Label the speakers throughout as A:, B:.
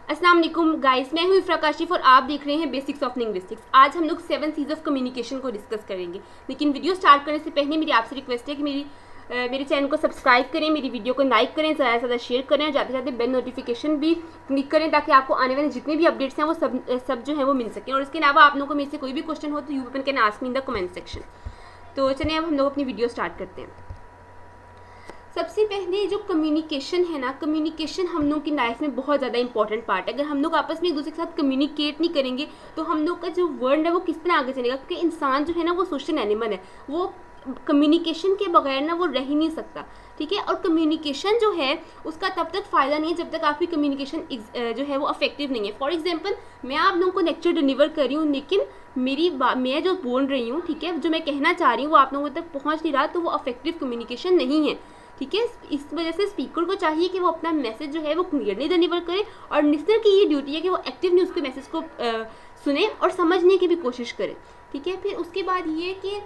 A: अस्सलाम वालेकुम गाइस, मैं हूँ इफ्रा काशिफ और आप देख रहे हैं बेसिक्स ऑफ लिंग्विस्टिक्स। आज हम लोग 7 सीज ऑफ कम्युनिकेशन को डिस्कस करेंगे। लेकिन वीडियो स्टार्ट करने से पहले मेरी आपसे रिक्वेस्ट है कि मेरे चैनल को सब्सक्राइब करें, मेरी वीडियो को लाइक करें, ज़्यादा से ज़्यादा शेयर करें और जाते जाते बेल नोटिफिकेशन भी क्लिक करें ताकि आपको आने वाले जितने भी अपडेट्स हैं वो सब जो है वो मिल सकें। और इसके अलावा आप लोगों को मेरे से कोई भी क्वेश्चन हो तो you can ask me in the comment section. तो चलिए अब हम लोग अपनी वीडियो स्टार्ट करते हैं। सबसे पहले जो कम्युनिकेशन है ना, कम्युनिकेशन हम लोग की लाइफ में बहुत ज़्यादा इंपॉर्टेंट पार्ट है। अगर हम लोग आपस में एक दूसरे के साथ कम्युनिकेट नहीं करेंगे तो हम लोग का जो वर्ल्ड है वो किस तरह आगे चलेगा, क्योंकि इंसान जो है ना वो सोशल एनिमल है, वो कम्युनिकेशन के बगैर ना वो रह ही नहीं सकता। ठीक है, और कम्युनिकेशन जो है उसका तब तक फ़ायदा नहीं है जब तक आपकी कम्युनिकेशन जो है वो अफेक्टिव नहीं है। फॉर एग्जांपल, मैं आप लोगों को लेक्चर डिलीवर कर रही हूँ लेकिन मैं जो बोल रही हूँ, ठीक है, जो मैं कहना चाह रही हूँ वो आप लोगों तक पहुँच नहीं रहा, तो वो अफेक्टिव कम्युनिकेशन नहीं है। ठीक है, इस वजह से स्पीकर को चाहिए कि वो अपना मैसेज जो है वो क्लियरली डिलीवर करे और लिसनर की ये ड्यूटी है कि वो एक्टिवली उसके मैसेज को सुने और समझने की भी कोशिश करे। ठीक है, फिर उसके बाद ये कि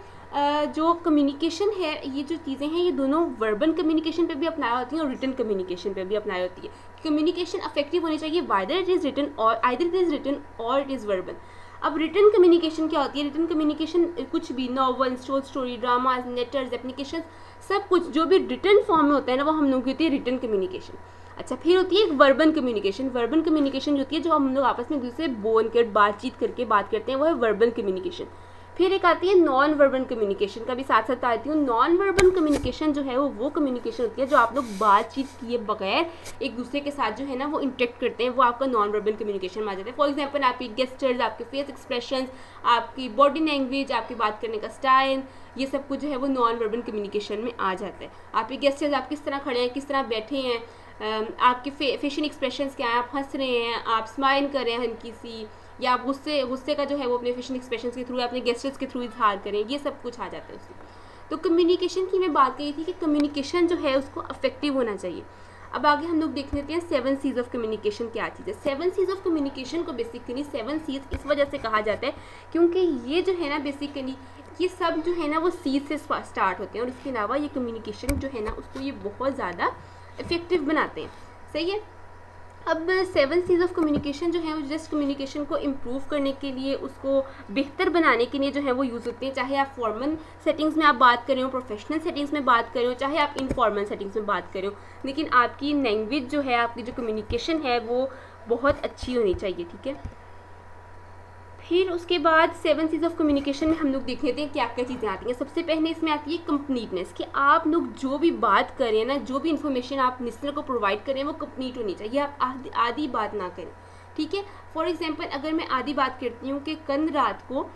A: जो कम्युनिकेशन है, ये जो चीज़ें हैं ये दोनों वर्बल कम्युनिकेशन पे भी अप्लाई होती हैं और रिटन कम्युनिकेशन पे भी अप्लाई होती है। कम्युनिकेशन इफेक्टिव होनी चाहिए आइदर इट इज़ रिटन और इट इज़ वर्बल। अब रिटन कम्युनिकेशन क्या होती है? रिटन कम्युनिकेशन कुछ भी novel, short story, dramas, letters, application, सब कुछ जो भी रिटन फॉर्म में होता है ना वो हम लोग की होती है रिटन कम्युनिकेशन। अच्छा, फिर होती है एक वर्बल कम्युनिकेशन। वर्बल कम्युनिकेशन जो होती है जो हम लोग आपस में एक दूसरे से बोल कर बातचीत करके बात करते हैं वो है वर्बल कम्युनिकेशन। फिर एक आती है नॉन वर्बल कम्युनिकेशन, का भी साथ साथ आती हूँ। नॉन वर्बल कम्युनिकेशन जो है वो कम्युनिकेशन होती है जो आप लोग बातचीत किए बगैर एक दूसरे के साथ जो है ना वो इंटरेक्ट करते हैं, वो आपका नॉन वर्बल कम्युनिकेशन में आ जाता है। फॉर एग्जांपल, आपकी गेस्चर्स, आपके फेस एक्सप्रेशंस, आपकी बॉडी लैंग्वेज, आपकी बात करने का स्टाइल, ये सब कुछ जो है वो नॉन वर्बल कम्युनिकेशन में आ जाता है। आपके गेस्चर्स, आप किस तरह खड़े हैं, किस तरह बैठे हैं, आपके फेशियल एक्सप्रेशंस क्या हैं, आप हंस रहे हैं, आप स्माइल कर रहे हैं हल्की सी, या आप गुस्से का जो है वो अपने फेशियल एक्सप्रेशंस के थ्रू, अपने गेस्चर्स के थ्रू इजहार करें, ये सब कुछ आ जाता है उसमें। तो कम्युनिकेशन की मैं बात कही थी कि कम्युनिकेशन जो है उसको अफेक्टिव होना चाहिए। अब आगे हम लोग देख लेते हैं 7 सीज ऑफ कम्युनिकेशन क्या चीज़ है। 7 सीज ऑफ कम्युनिकेशन को बेसिकली 7 सीज इस वजह से कहा जाता है क्योंकि ये जो है ना बेसिकली ये सब जो है ना वो सीज से स्टार्ट होते हैं और इसके अलावा ये कम्युनिकेशन जो है ना उसको ये बहुत ज़्यादा इफेक्टिव बनाते हैं। सही है। अब 7 सीज ऑफ कम्युनिकेशन जो है वो जस्ट कम्युनिकेशन को इम्प्रूव करने के लिए, उसको बेहतर बनाने के लिए जो है वो यूज़ होते हैं। चाहे आप फॉर्मल सेटिंग्स में आप बात करें हो, प्रोफेशनल सेटिंग्स में बात करें हो, चाहे आप इनफॉर्मल सेटिंग्स में बात करें हो, लेकिन आपकी लैंग्वेज जो है, आपकी जो कम्युनिकेशन है वो बहुत अच्छी होनी चाहिए। ठीक है, फिर उसके बाद 7 सीज ऑफ कम्युनिकेशन में हम लोग देख लेते हैं क्या क्या चीज़ें आती हैं। सबसे पहले इसमें आती है कंप्लीटनेस, कि आप लोग जो भी बात करें ना, जो भी इन्फॉर्मेशन आप लिसनर को प्रोवाइड करें वो कंप्लीट होनी चाहिए, आप आधी बात ना करें। ठीक है, फॉर एग्जांपल अगर मैं आधी बात करती हूँ कि कल रात को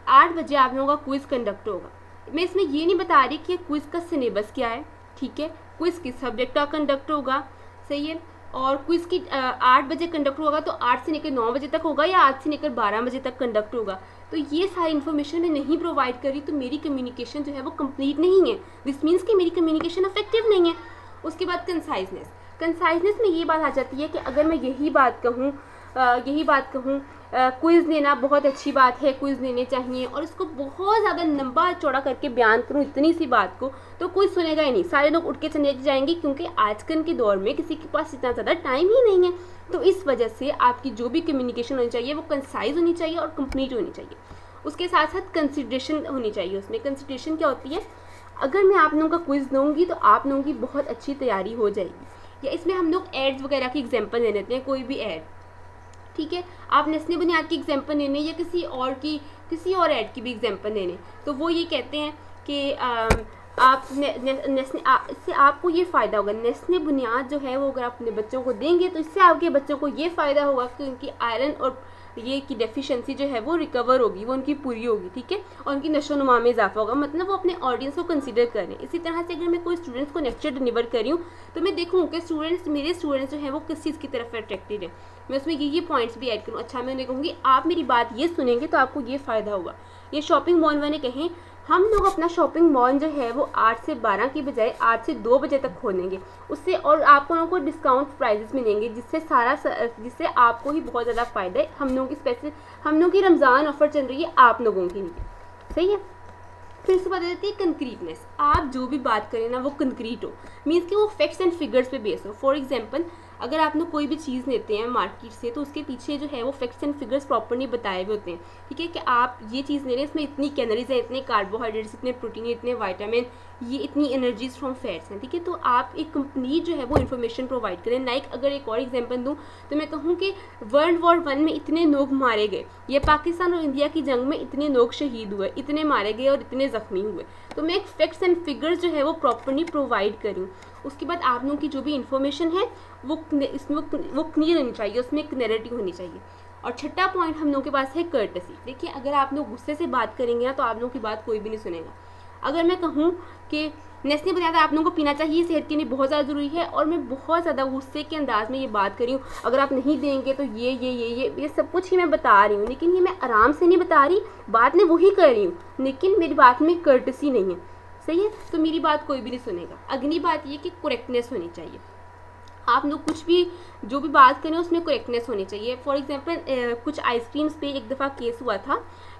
A: 8 बजे आप लोगों का क्विज़ कंडक्ट होगा, मैं इसमें ये नहीं बता रही कि क्विज़ का सिलेबस क्या है। ठीक है, क्विज़ किस सब्जेक्ट का कंडक्ट होगा, सही है, और क्विज़ की 8 बजे कंडक्ट होगा तो 8 से लेकर 9 बजे तक होगा या 8 से लेकर 12 बजे तक कंडक्ट होगा। तो ये सारी इन्फॉर्मेशन मैं नहीं प्रोवाइड करी तो मेरी कम्युनिकेशन जो है वो कंप्लीट नहीं है। दिस मीन्स कि मेरी कम्युनिकेशन इफेक्टिव नहीं है। उसके बाद कंसाइजनेस में ये बात आ जाती है कि अगर मैं यही बात कहूँ क्विज़ लेना बहुत अच्छी बात है, क्विज़ लेने चाहिए, और इसको बहुत ज़्यादा लंबा चौड़ा करके बयान करूँ इतनी सी बात को, तो कोई सुनेगा ही नहीं, सारे लोग उठ के चले जाएंगे, क्योंकि आजकल के दौर में किसी के पास इतना ज़्यादा टाइम ही नहीं है। तो इस वजह से आपकी जो भी कम्युनिकेशन होनी चाहिए वो कंसाइज होनी चाहिए और कंप्लीट होनी चाहिए। उसके साथ साथ कंसिडरेशन होनी चाहिए। उसमें कंसिडरेशन क्या होती है? अगर मैं आप लोगों का क्विज़ लूँगी तो आप लोगों की बहुत अच्छी तैयारी हो जाएगी। या इसमें हम लोग एड्स वगैरह की एग्जाम्पल ले लेते हैं, कोई भी एड। ठीक है, आप नेस्ले बुनियाद की एग्जांपल लेने या किसी और ऐड की भी एग्जांपल लेने, तो वो ये कहते हैं कि आप इससे आपको ये फ़ायदा होगा। नेस्ले बुनियाद जो है वो अगर आप अपने बच्चों को देंगे तो इससे आपके बच्चों को ये फ़ायदा होगा कि उनकी आयरन और ये की डेफिशिएंसी जो है वो रिकवर होगी, वो उनकी पूरी होगी। ठीक है, और उनकी नशोनुमा में इजाफा होगा, मतलब वो अपने ऑडियंस को कंसीडर करें। इसी तरह से अगर मैं कोई स्टूडेंट्स को लेक्चर डिलीवर कर रही हूँ तो मैं देखूँ कि मेरे स्टूडेंट्स जो है वो किस चीज़ की तरफ अट्रैक्टेड है, मैं उसमें ये पॉइंट्स भी ऐड करूँ। अच्छा, मैं उन्हें कहूँगी आप मेरी बात ये सुनेंगे तो आपको ये फ़ायदा होगा। ये शॉपिंग मॉल वाले कहें हम लोग अपना शॉपिंग मॉल जो है वो 8 से 12 की बजाय 8 से 2 बजे तक खोलेंगे, उससे और आप लोगों को डिस्काउंट प्राइजेस मिलेंगे, जिससे आपको ही बहुत ज़्यादा फ़ायदा है। हम लोगों की रमज़ान ऑफर चल रही है आप लोगों के लिए। सही है। फिर इसके बाद देती है कंक्रीटनेस। आप जो भी बात करें ना वो कंक्रीट हो, मीन्स कि वो फैक्ट्स एंड फिगर्स पे बेस हो। फॉर एग्जांपल, अगर आप लोग कोई भी चीज़ लेते हैं मार्केट से तो उसके पीछे जो है वो फैक्ट्स एंड फिगर्स प्रॉपरली बताए हुए होते हैं, ठीक है, कि आप ये चीज़ ले रहे हैं, इसमें इतनी कैलोरीज हैं, इतने कार्बोहाइड्रेट्स, इतने प्रोटीन, इतने विटामिन, ये इतनी एनर्जीज फ्रॉम फैट्स हैं, ठीक है। तो आप एक कंप्लीट जो है वो इन्फॉर्मेशन प्रोवाइड करें। लाइक अगर एक और एग्जांपल दूं तो मैं कहूँ कि वर्ल्ड वॉर 1 में इतने लोग मारे गए, या पाकिस्तान और इंडिया की जंग में इतने लोग शहीद हुए, इतने मारे गए और इतने ज़ख्मी हुए, तो मैं एक फैक्ट्स एंड फिगर्स जो है वो प्रॉपरली प्रोवाइड करूँ। उसके बाद आप लोगों की जो भी इन्फॉर्मेशन है इसमें वो क्लियर होनी चाहिए, उसमें क्लैरिटी होनी चाहिए। और छठा पॉइंट हम लोगों के पास है कर्टसी। देखिए, अगर आप लोग गुस्से से बात करेंगे ना तो आप लोगों की बात कोई भी नहीं सुनेगा। अगर मैं कहूँ कि नेस्ले बुनियादा आप लोगों को पीना चाहिए, सेहत के लिए बहुत ज़्यादा ज़रूरी है, और मैं बहुत ज़्यादा गुस्से के अंदाज में ये बात कर रही हूँ, अगर आप नहीं देंगे तो ये सब कुछ ही मैं बता रही हूँ, लेकिन ये मैं आराम से नहीं बता रही, बात मैं वही कर रही हूँ, लेकिन मेरी बात में कर्टसी नहीं है, सही है, तो मेरी बात कोई भी नहीं सुनेगा। अगली बात ये कि करेक्टनेस होनी चाहिए। आप लोग कुछ भी जो भी बात करें उसमें करेक्टनेस होनी चाहिए। फॉर एग्जांपल कुछ आइसक्रीम्स पे एक दफ़ा केस हुआ था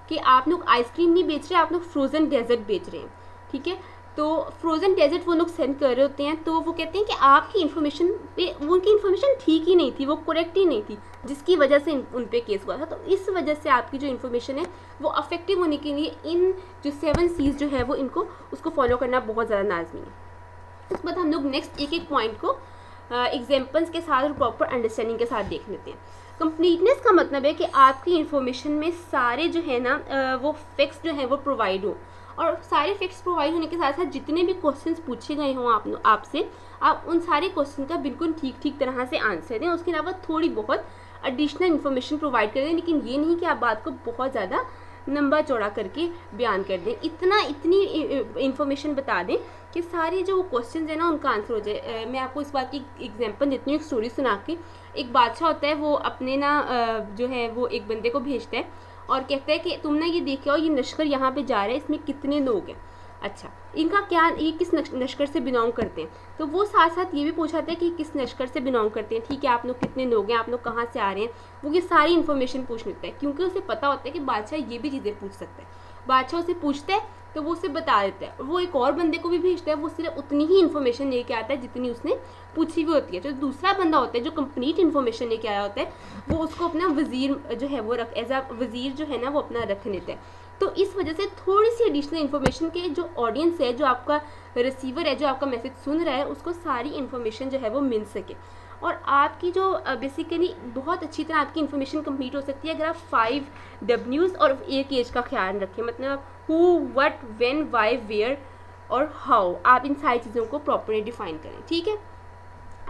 A: कि आप लोग आइसक्रीम नहीं बेच रहे, आप लोग फ्रोज़न डेजर्ट बेच रहे हैं, ठीक है। तो फ्रोज़न डेजर्ट वो लोग सेंड कर रहे होते हैं, तो वो कहते हैं कि आपकी इन्फॉर्मेशन पे, उनकी इन्फॉर्मेशन ठीक ही नहीं थी, वो करेक्ट ही नहीं थी, जिसकी वजह से उन पे केस हुआ था। तो इस वजह से आपकी जो इन्फॉर्मेशन है वो अफेक्टिव होने के लिए इन जो 7 C's जो है वो इनको उसको फॉलो करना बहुत ज़्यादा लाजमी है। उसके बाद हम लोग नेक्स्ट एक पॉइंट को एग्जाम्पल्स के साथ और प्रॉपर अंडरस्टैंडिंग के साथ देख लेते हैं। कंप्लीटनेस का मतलब है कि आपकी इन्फॉर्मेशन में सारे जो है ना वो फैक्ट्स जो है वो प्रोवाइड हो, और सारे फैक्ट्स प्रोवाइड होने के साथ साथ जितने भी क्वेश्चंस पूछे गए हों आपसे, आप उन सारे क्वेश्चन का बिल्कुल ठीक तरह से आंसर दें। उसके अलावा थोड़ी बहुत एडिशनल इन्फॉर्मेशन प्रोवाइड कर दें, लेकिन ये नहीं कि आप बात को बहुत ज़्यादा लंबा चौड़ा करके बयान कर दें। इतनी इन्फॉर्मेशन बता दें कि सारे जो क्वेश्चन है ना उनका आंसर हो जाए। मैं आपको इस बात की एग्जांपल देती हूँ, एक स्टोरी सुना के। एक बादशाह होता है, वो अपने ना जो है वो एक बंदे को भेजता है और कहता है कि तुम ना ये देखे आओ, ये लश्कर यहाँ पे जा रहा है, इसमें कितने लोग हैं, अच्छा इनका क्या, ये किस लश्कर से बिलोंग करते हैं। तो वो साथ साथ ये भी पूछाता है कि किस लश्कर से बिलोंग करते हैं, ठीक है, आप लोग कितने लोग हैं, आप लोग कहाँ से आ रहे हैं, वो ये सारी इन्फॉर्मेशन पूछ लेता है, क्योंकि उसे पता होता है कि बादशाह ये भी चीज़ें पूछ सकता है। बादशाह उसे पूछता है तो वो उसे बता देता है, और वो एक और बंदे को भी भेजता है, वो सिर्फ उतनी ही इन्फॉर्मेशन लेके आता है जितनी उसने पूछी हुई होती है। जो दूसरा बंदा होता है जो कंप्लीट इन्फॉर्मेशन लेके आया होता है, वो उसको अपना वजीर जो है वो एज अ वजीर जो है ना वो अपना रख लेता है। तो इस वजह से थोड़ी सी एडिशनल इन्फॉर्मेशन के जो ऑडियंस है, जो आपका रिसीवर है, जो आपका मैसेज सुन रहा है, उसको सारी इन्फॉर्मेशन जो है वो मिल सके, और आपकी जो बेसिकली बहुत अच्छी तरह आपकी इन्फॉर्मेशन कंप्लीट हो सकती है अगर आप 5 W's और एक एज का ख्याल रखें, मतलब who, what, when, why, where और हाउ, आप इन सारी चीज़ों को प्रॉपरली डिफाइन करें, ठीक है।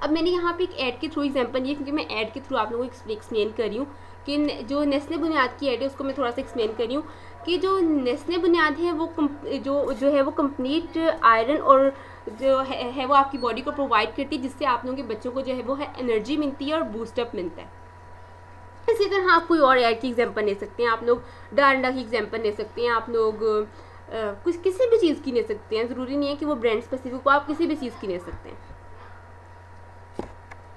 A: अब मैंने यहाँ पे एक ऐड के थ्रू एग्जांपल दिया, क्योंकि मैं ऐड के थ्रू आप लोगों को एक्सप्लेन कर रही हूँ कि जो नेस्ले बुनियाद की ऐड है उसको मैं थोड़ा सा एक्सप्लेन कर रही हूँ कि जो नेस्ले बुनियाद है वो जो है वो कंप्लीट आयरन और जो है वो आपकी बॉडी को प्रोवाइड करती है, जिससे आप लोगों के बच्चों को जो है वो है एनर्जी मिलती है और बूस्टअप मिलता है। इसी तरह आप कोई और ऐड की एग्जांपल ले सकते हैं, आप लोग डांडा की एग्जांपल ले सकते हैं, आप लोग कुछ किसी भी चीज़ की ले सकते हैं, ज़रूरी नहीं है कि वो ब्रांड स्पेसिफिक हो, आप किसी भी चीज़ की ले सकते हैं।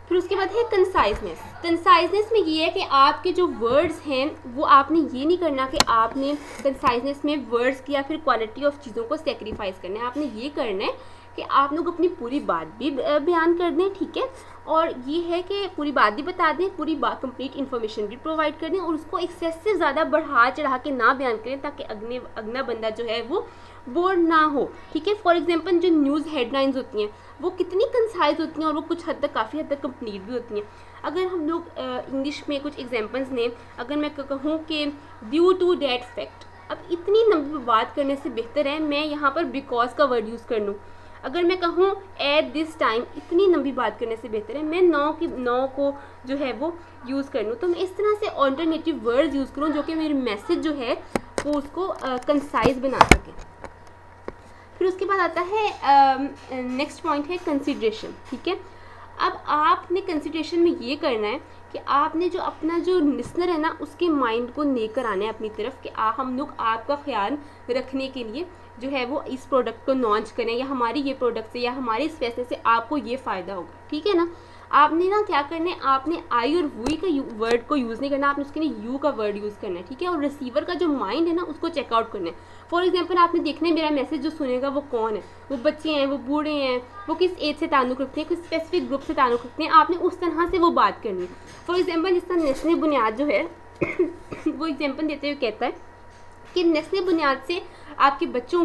A: फिर उसके बाद है कंसाइजनेस। कंसाइजनेस में ये है कि आपके जो वर्ड्स हैं वो आपने ये नहीं करना कि आपने कंसाइजनेस में वर्ड्स की या फिर क्वालिटी ऑफ चीज़ों को सेक्रीफाइस करना है। आपने ये करना है कि आप लोग अपनी पूरी बात भी बयान कर दें, ठीक है, और ये है कि पूरी बात भी बता दें, पूरी बात कंप्लीट इन्फॉर्मेशन भी प्रोवाइड कर दें, और उसको एक्सेसिव ज़्यादा बढ़ा चढ़ा के ना बयान करें ताकि अगला बंदा जो है वो बोर ना हो, ठीक है। फॉर एग्जांपल जो न्यूज़ हेडलाइंस होती हैं वो कितनी कंसाइज होती हैं और वो कुछ हद तक काफ़ी हद तक कंप्लीट भी होती हैं। अगर हम लोग इंग्लिश में कुछ एग्जांपल्स लें, अगर मैं कहूँ कि ड्यू टू दैट फैक्ट, अब इतनी लंबी बात करने से बेहतर है मैं यहाँ पर बिकॉज का वर्ड यूज़ कर लूँ। अगर मैं कहूँ एट दिस टाइम, इतनी लंबी बात करने से बेहतर है मैं नौ को जो है वो यूज़ कर लूँ। तो मैं इस तरह से ऑल्टरनेटिव वर्ड्स यूज़ करूँ जो कि मेरी मैसेज जो है वो उसको कंसाइज बना सके। फिर उसके बाद आता है नेक्स्ट पॉइंट है कंसिडरेशन, ठीक है। अब आपने कंसिडरेशन में ये करना है कि आपने जो अपना जो लिसनर है ना उसके माइंड को लेकर आना है अपनी तरफ कि हम लोग आपका ख्याल रखने के लिए जो है वो इस प्रोडक्ट को लॉन्च करें, या हमारी ये प्रोडक्ट से या हमारे इस फैसले से आपको ये फ़ायदा होगा, ठीक है ना। आपने ना क्या करना है, आपने आई और वुई का वर्ड को यूज़ नहीं करना, आपने उसके लिए यू का वर्ड यूज़ करना है, ठीक है। और रिसीवर का जो माइंड है ना उसको चेकआउट करना है। फॉर एग्जाम्पल आपने देखना है मेरा मैसेज जो सुनेगा वो कौन है, वो बच्चे हैं, वो बूढ़े हैं, वो किस एज से ताल्लुक़ रखते हैं, किस स्पेसिफिक ग्रुप से ताल्लुक़ रखते हैं, आपने उस तरह से वो बात करनी है। फॉर एग्जाम्पल जिस तरह नेस्ले बुनियाद जो है वो एग्जाम्पल देते हुए कहता है कि नेस्ले बुनियाद से आपके बच्चों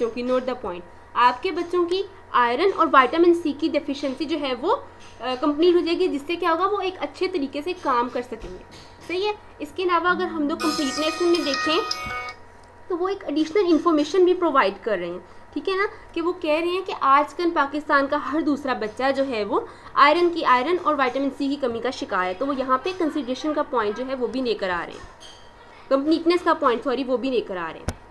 A: की नोट द पॉइंट, आपके बच्चों की आयरन और विटामिन सी की डेफिशिएंसी जो है वो कंप्लीट हो जाएगी, जिससे क्या होगा, वो एक अच्छे तरीके से काम कर सकेंगे। सही है। इसके अलावा अगर हम लोग कंप्लीटनेस में देखें तो वो एक एडिशनल इन्फॉर्मेशन भी प्रोवाइड कर रहे हैं, ठीक है ना, कि वो कह रहे हैं कि आजकल पाकिस्तान का हर दूसरा बच्चा जो है वो आयरन और विटामिन सी की कमी का शिकार है। तो वो यहाँ पे कंसिडरेशन का पॉइंट जो है वो भी लेकर आ रहे हैं, कंप्लीटनेस का पॉइंट वो भी लेकर आ रहे हैं।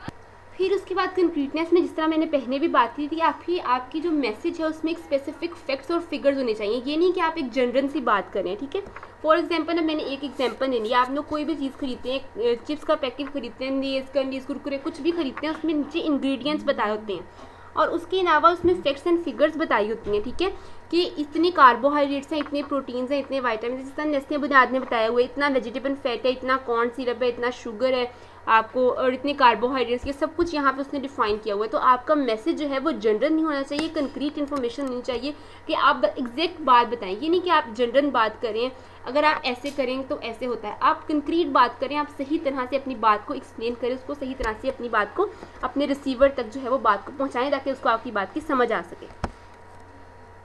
A: फिर उसके बाद कंप्लीटनेस में जिस तरह मैंने पहले भी बात की थी, आपकी जो मैसेज है उसमें एक स्पेसिफिक फैक्ट्स और फिगर्स होने चाहिए। ये नहीं कि आप एक जनरल सी बात करें, ठीक है। फॉर एग्जांपल अब मैंने एक एग्जांपल ले लिया, आप लोग कोई भी चीज़ खरीदते हैं, चिप्स का पैकेट खरीदते हैं, लेस कैंडीज कुरकुरे कुछ भी खरीदते हैं, उसमें नीचे इंग्रेडिएंट्स बताए होते हैं और उसके अलावा उसमें फैक्ट्स एंड फिगर्स बताई होती हैं, ठीक है, कि इतने कार्बोहाइड्रेट्स हैं, इतने प्रोटीन्स हैं, इतने विटामिन, जिस तरह नेस्ले बुनियाद ने बताया हुआ है, इतना वेजिटेबल फैट है, इतना कॉर्न सिरप है, इतना शुगर है आपको, और इतने कार्बोहाइड्रेट्स, ये सब कुछ यहाँ पे उसने डिफाइन किया हुआ है। तो आपका मैसेज जो है वो जनरल नहीं होना चाहिए, कंक्रीट इन्फॉर्मेशन होनी चाहिए कि आप एग्जैक्ट बात बताएं। ये नहीं कि आप जनरल बात करें, अगर आप ऐसे करें तो ऐसे होता है, आप कंक्रीट बात करें, आप सही तरह से अपनी बात को एक्सप्लेन करें, उसको सही तरह से अपनी बात को अपने रिसीवर तक जो है वो बात को पहुँचाएँ ताकि उसको आपकी बात की समझ आ सके।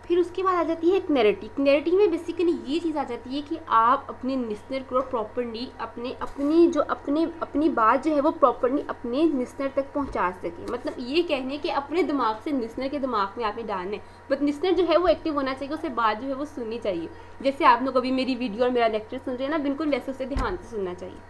A: फिर उसके बाद आ जाती है एक नैरेटिव। नैरेटिव में बेसिकली ये चीज़ आ जाती है कि आप अपने लिसनर को प्रॉपर्ली अपनी बात जो है वो प्रॉपर्ली अपने लिसनर तक पहुंचा सके। मतलब ये कहने कि अपने दिमाग से लिसनर के दिमाग में आपने डालना है, बट लिसनर जो है वो एक्टिव होना चाहिए, उसे बात जो है वो सुननी चाहिए। जैसे आप लोग अभी मेरी वीडियो और मेरा लेक्चर सुन रहे हैं ना, बिल्कुल वैसे उसे ध्यान से सुनना चाहिए,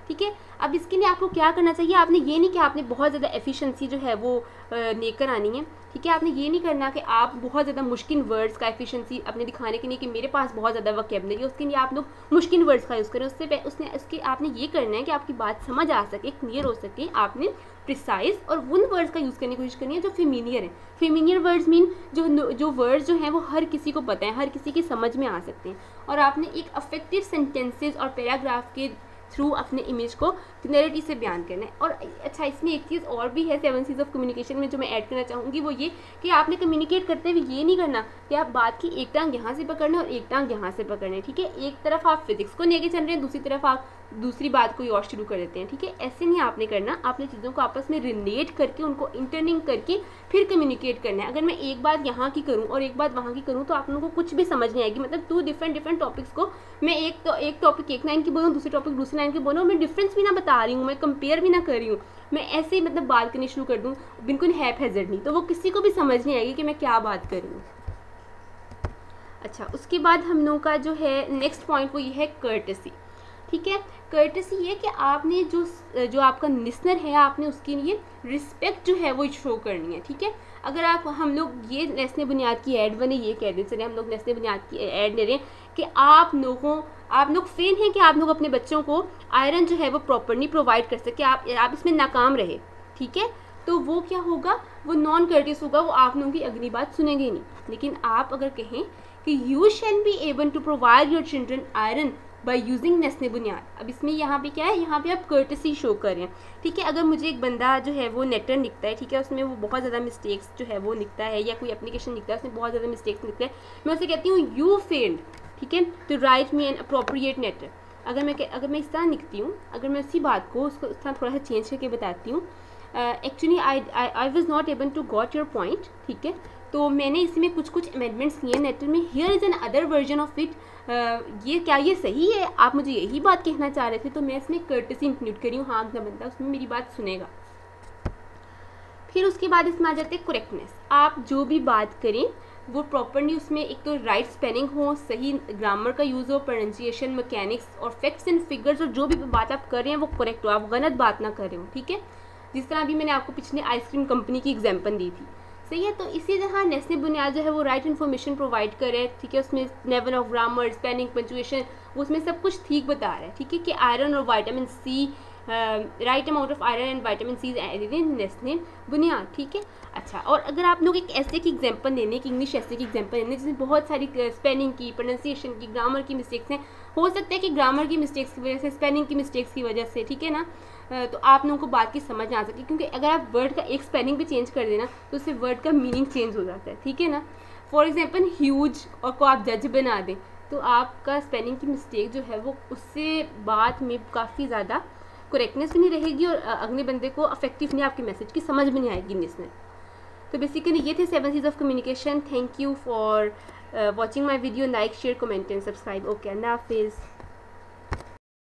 A: ठीक है। अब इसके लिए आपको क्या करना चाहिए, आपने ये नहीं कि आपने बहुत ज़्यादा एफिशिएंसी जो है वो लेकर आनी है, ठीक है। आपने ये नहीं करना कि आप बहुत ज़्यादा मुश्किल वर्ड्स का एफिशिएंसी अपने दिखाने के लिए कि मेरे पास बहुत ज़्यादा वोकैबुलरी है, उसके लिए आप लोग मुश्किल वर्ड्स का यूज़ करें। उसके आपने ये करना है कि आपकी बात समझ आ सके, क्लियर हो सके, आपने प्रिसाइज और उन वर्ड्स का यूज़ करने की कोशिश करनी है जो फेमिलियर है। फेमिलियर वर्ड्स मीन जो वर्ड्स जो हैं वो हर किसी को पता है, हर किसी की समझ में आ सकते हैं, और आपने एक अफेक्टिव सेंटेंसेज और पैराग्राफ के थ्रू अपने इमेज को क्लैरिटी से बयान करना है। और अच्छा, इसमें एक चीज़ और भी है 7 C's ऑफ कम्युनिकेशन में जो मैं ऐड करना चाहूँगी, वो ये कि आपने कम्युनिकेट करते हुए ये नहीं करना कि आप बात की एक टांग यहाँ से पकड़ना और एक टांग यहाँ से पकड़ना है, ठीक है। एक तरफ आप फिजिक्स को लेके चल रहे हैं, दूसरी तरफ आप दूसरी बात कोई और शुरू कर देते हैं, ठीक है। ऐसे नहीं आपने करना, आपने चीज़ों को आपस में रिलेट करके उनको इंटरलिंक करके फिर कम्युनिकेट करना है। अगर मैं एक बात यहाँ की करूँ और एक बात वहाँ की करूँ तो आप लोगों को कुछ भी समझ नहीं आएगी। मतलब 2 डिफरेंट टॉपिक्स को मैं एक टॉपिक एक लाइन की बोलूँ, दूसरी टॉपिक दूसरी लाइन की बोलूँ, मैं डिफरेंस भी ना बता रही हूँ, मैं कंपेयर भी ना कर रही हूँ, मैं ऐसे ही मतलब बात करनी शुरू कर दूँ बिल्कुल हैज़र्डली, तो वो किसी को भी समझ नहीं आएगी कि मैं क्या बात कर रही हूँ। अच्छा, उसके बाद हम लोगों का जो है नेक्स्ट पॉइंट वो ये है कर्टेसी, ठीक है। कर्टेसी ये कि आपने जो आपका लिसनर है, आपने उसके लिए रिस्पेक्ट जो है वो शो करनी है, ठीक है। अगर हम लोग ये नेस्ले बुनियाद की ऐड बने, ये कह दें, चलिए हम लोग नेस्ले बुनियाद की ऐड ले रहे हैं कि आप लोग फेल हैं कि आप लोग अपने बच्चों को आयरन जो है वो प्रॉपरली प्रोवाइड कर सके, आप इसमें नाकाम रहे, ठीक है, तो वो क्या होगा, वो नॉन कर्टिस होगा, वो आप लोगों की अगली बात सुनेंगे नहीं। लेकिन आप अगर कहें कि you shall be able to provide your children iron by using Nestle Bunyad, अब इसमें यहाँ पे क्या है, यहाँ पे आप कर्टेसी शो करें, ठीक है। अगर मुझे एक बंदा जो है वो लेटर लिखता है, ठीक है, उसमें वो बहुत ज़्यादा मिस्टेक्स जो है वो लिखता है, या कोई एप्लीकेशन लिखता है उसमें बहुत ज़्यादा मिस्टेक्स लिखता है, मैं उसे कहती हूँ यू फेल्ड, ठीक है, to write me an appropriate letter. अगर मैं इस तरह लिखती हूँ, अगर मैं उसी बात को उसको इस तरह थोड़ा सा चेंज करके बताती हूँ, actually I was not able to got your point, ठीक है, तो मैंने इसमें कुछ अमेंडमेंट्स किए लेटर में, here is an other version of it, ये सही है, आप मुझे यही बात कहना चाह रहे थे, तो मैं इसमें कर्टेसी इंक्लूड करी हूँ, हाँ अगला बंदा उसमें मेरी बात सुनेगा। फिर उसके बाद इसमें आ जाते हैं करेक्टनेस, आप जो भी बात करें वो प्रॉपरली उसमें एक तो राइट स्पेलिंग हो, सही ग्रामर का यूज़ हो, प्रोनाउंसिएशन, मैकेनिक्स और फैक्ट्स एंड फिगर्स, और जो भी बात आप कर रहे हैं वो करेक्ट हो, आप गलत बात ना कर रहे हो, ठीक है। जिस तरह अभी मैंने आपको पिछले आइसक्रीम कंपनी की एग्जांपल दी थी, सही है। तो इसी तरह नेस्ले बुनियाद जो है वो राइट इन्फॉर्मेशन प्रोवाइड करे, ठीक है, उसमें level of grammar, spelling, punctuation, उसमें सब कुछ ठीक बता रहा है, ठीक है, कि आयरन और vitamin C right amount of iron and vitamin C added in Nestle Bunyad, ठीक है। अच्छा, और अगर आप लोग एक ऐसे की एग्जांपल देने, एक इंग्लिश ऐसे की एग्जांपल देने जिसमें बहुत सारी स्पेलिंग की, प्रोनाउंसिएशन की, ग्रामर की मिस्टेक्स हैं, हो सकता है कि ग्रामर की मिस्टेक्स की वजह से, स्पेलिंग की मिस्टेक्स की वजह से, ठीक है ना, तो आप लोगों को बात की समझ ना आ सके, क्योंकि अगर आप वर्ड का एक स्पेलिंग भी चेंज कर देना तो उससे वर्ड का मीनिंग चेंज हो जाता है, ठीक है ना। फॉर एग्जाम्पल ह्यूज और को आप जज बना दें तो आपका स्पेलिंग की मिस्टेक जो है वो उससे बात में काफ़ी ज़्यादा करेक्टनेस भी नहीं रहेगी और अगले बंदे को अफेक्टिव नहीं, आपके मैसेज की समझ भी नहीं आएगी इसमें। तो बेसिकली ये थे 7 C's of communication. Thank you for watching my video. Like, share, comment and subscribe. Okay, अल्लाह हाफिज़।